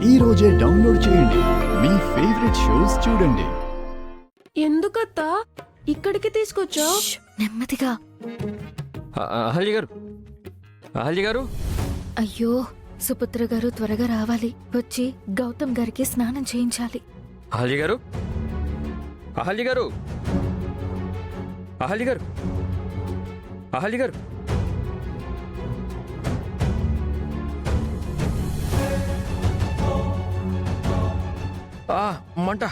ఈ రోజే డౌన్లోడ్ చేయండి. మీ ఫేవరెట్ షోస్ చూడండి. ఎందుకత్తా ఇక్కడికి తీసుకొచ్చావు? నెమ్మదిగా. అహల్య గారు, అహల్య గారు. అయ్యో, సుపుత్ర గారు త్వరగా రావాలి. వచ్చి గౌతమ్ గారికి స్నానం చేయించాలి. అహల్య గారు, అహల్య గారు, అహల్య గారు, అహల్య గారు. మంట.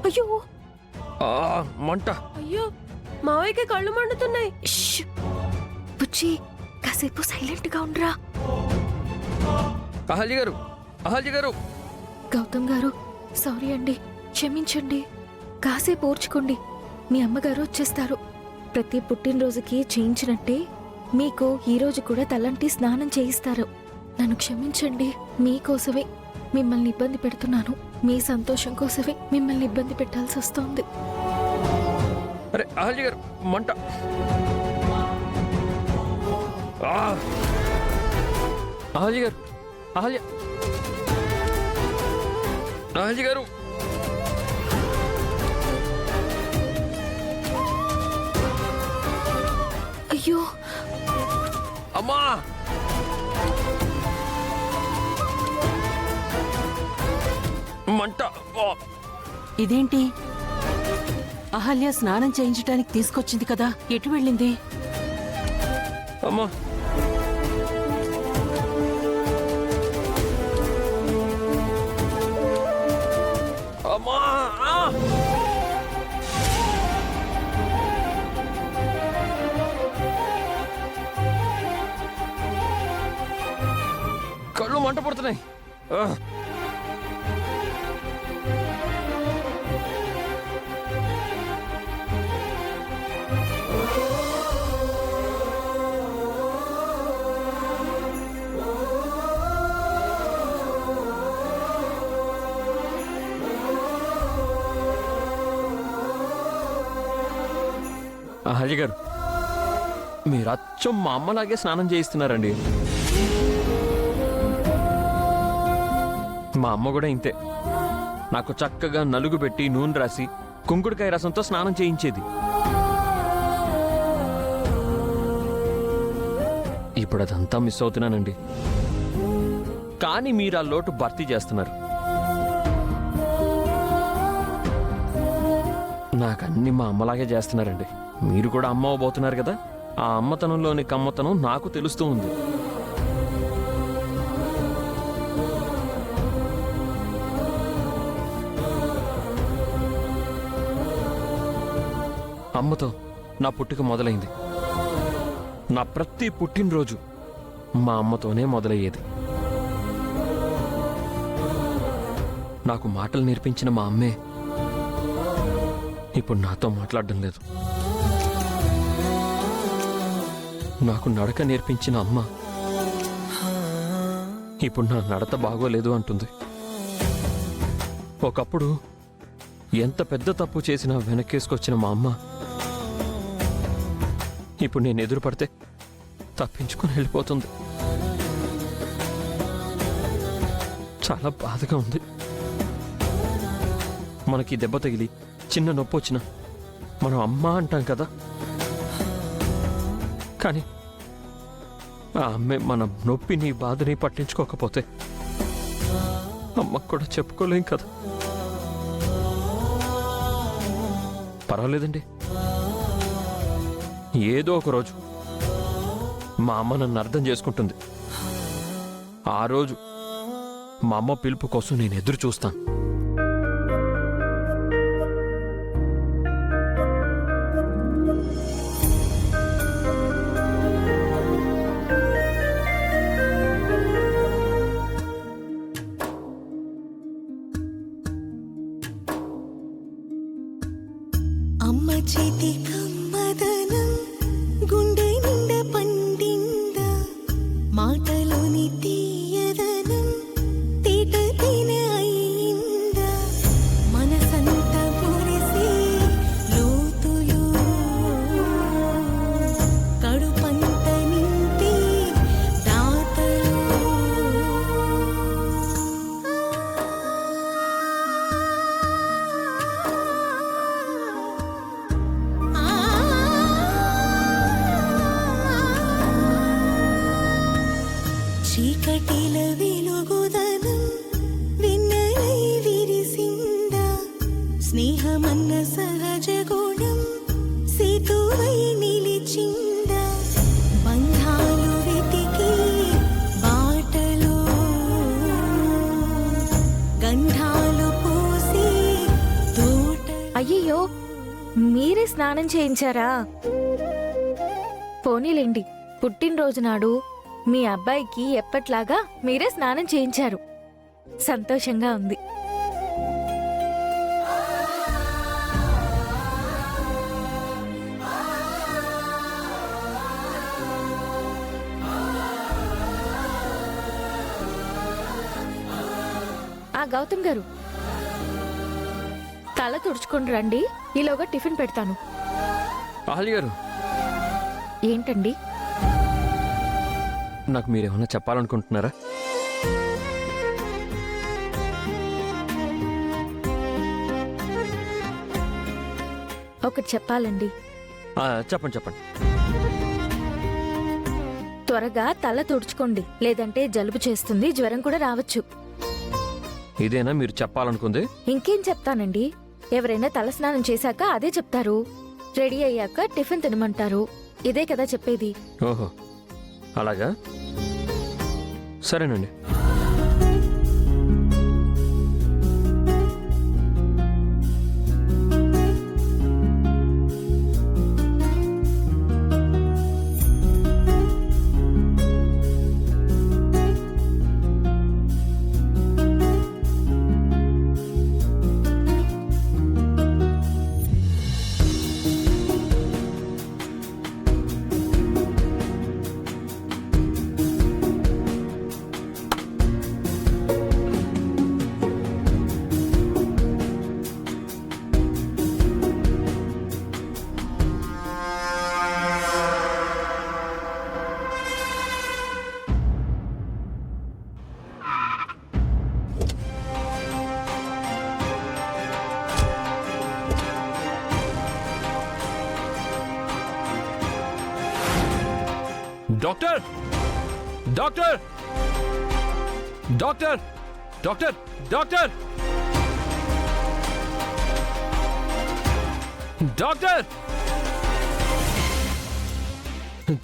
అయ్యో మంట. అయ్యో, మావయ్యకి కళ్ళు మండుతున్నాయి. బుజ్జి, కాసేపు సైలెంట్ గా ఉండరా. అహల్య గారు, అహల్య గారు. గౌతమ్ గారు, సారీ అండి, క్షమించండి. కాసేపు ఓర్చుకోండి. మీ అమ్మగారు వచ్చేస్తారు. ప్రతి పుట్టినరోజుకి చేయించినట్టే మీకు ఈ రోజు కూడా తలంటి స్నానం చేయిస్తారు. నన్ను క్షమించండి. మీకోసమే మిమ్మల్ని ఇబ్బంది పెడుతున్నాను. మీ సంతోషం కోసమే మిమ్మల్ని ఇబ్బంది పెట్టాల్సి వస్తోంది. అరే అహల్య గారు, మంట. అహల్య గారు, అహల్య, అహల్య గారు. అయ్యో అమ్మా. మంట. ఇదేంటి? అహల్య స్నానం చేయించడానికి తీసుకొచ్చింది కదా, ఎటు వెళ్ళింది? అమ్మా. అమ్మా. కళ్ళు మంట పడుతున్నాయి. అహల్య గారు, మీరు అచ్చం మా అమ్మలాగే స్నానం చేయిస్తున్నారండి. మా అమ్మ కూడా ఇంతే. నాకు చక్కగా నలుగు పెట్టి నూనె రాసి కుంకుడుకాయ రసంతో స్నానం చేయించేది. ఇప్పుడు అదంతా మిస్ అవుతున్నానండి. కానీ మీరు ఆ లోటు భర్తీ చేస్తున్నారు. నాకన్నీ మా అమ్మలాగే చేస్తున్నారండి. మీరు కూడా అమ్మ అవబోతున్నారు కదా. ఆ అమ్మతనంలోని కమ్మతనం నాకు తెలుస్తూ ఉంది. అమ్మతో నా పుట్టుక మొదలైంది. నా ప్రతి పుట్టినరోజు మా అమ్మతోనే మొదలయ్యేది. నాకు మాటలు నేర్పించిన మా అమ్మే ఇప్పుడు నాతో మాట్లాడడం లేదు. నాకు నడక నేర్పించిన అమ్మ ఇప్పుడు నా నడత బాగోలేదు అంటుంది. ఒకప్పుడు ఎంత పెద్ద తప్పు చేసినా వెనక్కేసుకొచ్చిన మా అమ్మ ఇప్పుడు నేను ఎదురు పడితే తప్పించుకుని వెళ్ళిపోతుంది. చాలా బాధగా ఉంది. మనకి దెబ్బ తగిలి చిన్న నొప్పి వచ్చినా మనం అమ్మ అంటాం కదా. కానీ ఆ అమ్మే మన నొప్పిని బాధని పట్టించుకోకపోతే అమ్మకు కూడా చెప్పుకోలేం కదా. పర్వాలేదండి, ఏదో ఒక రోజు మా అమ్మ నన్ను అర్థం చేసుకుంటుంది. ఆ రోజు మా అమ్మ పిలుపు కోసం నేను ఎదురు చూస్తాను. అమ్మ చేతి కమ్మదనం గుండె నిండ పండింద మాటలోని తీయదనం తీట తిన అయింద మనసంత మురిసి లోతులు కడుపంత నింపి దాతలు వెలుగుదనం వెన్నెలై విరిసిందా స్నేహమన్న సహజ గుణం సేతువై నిలిచిందా బంధాలు వెతికి బాటలో గంధాలు పూసి తోట అయ్యయ్యో మీరే స్నానం చేయించారా? పోనీలేండి, పుట్టినరోజు నాడు మీ అబ్బాయికి ఎప్పట్లాగా మీరే స్నానం చేయించారు. సంతోషంగా ఉంది. ఆ గౌతమ్ గారు, తల తుడుచుకొని రండి, ఈలోగా టిఫిన్ పెడతాను. అహల్య గారు, ఏంటండి? నాకు మీరేమన్నా చెప్పాలనుకుంటున్నారా? ఒకటి చెప్పాలండి. చెప్పండి చెప్పండి. త్వరగా తల తుడుచుకోండి, లేదంటే జలుబు చేస్తుంది, జ్వరం కూడా రావచ్చు. ఇదేనా మీరు చెప్పాలనుకుంది? ఇంకేం చెప్తానండి? ఎవరైనా తల స్నానం చేశాక అదే చెప్తారు. రెడీ అయ్యాక టిఫిన్ తినమంటారు. ఇదే కదా చెప్పేది. ఓహో, అలాగా? సరేనండి. Doctor, doctor, doctor, doctor, doctor, doctor,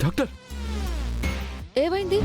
doctor. ఏమైంది?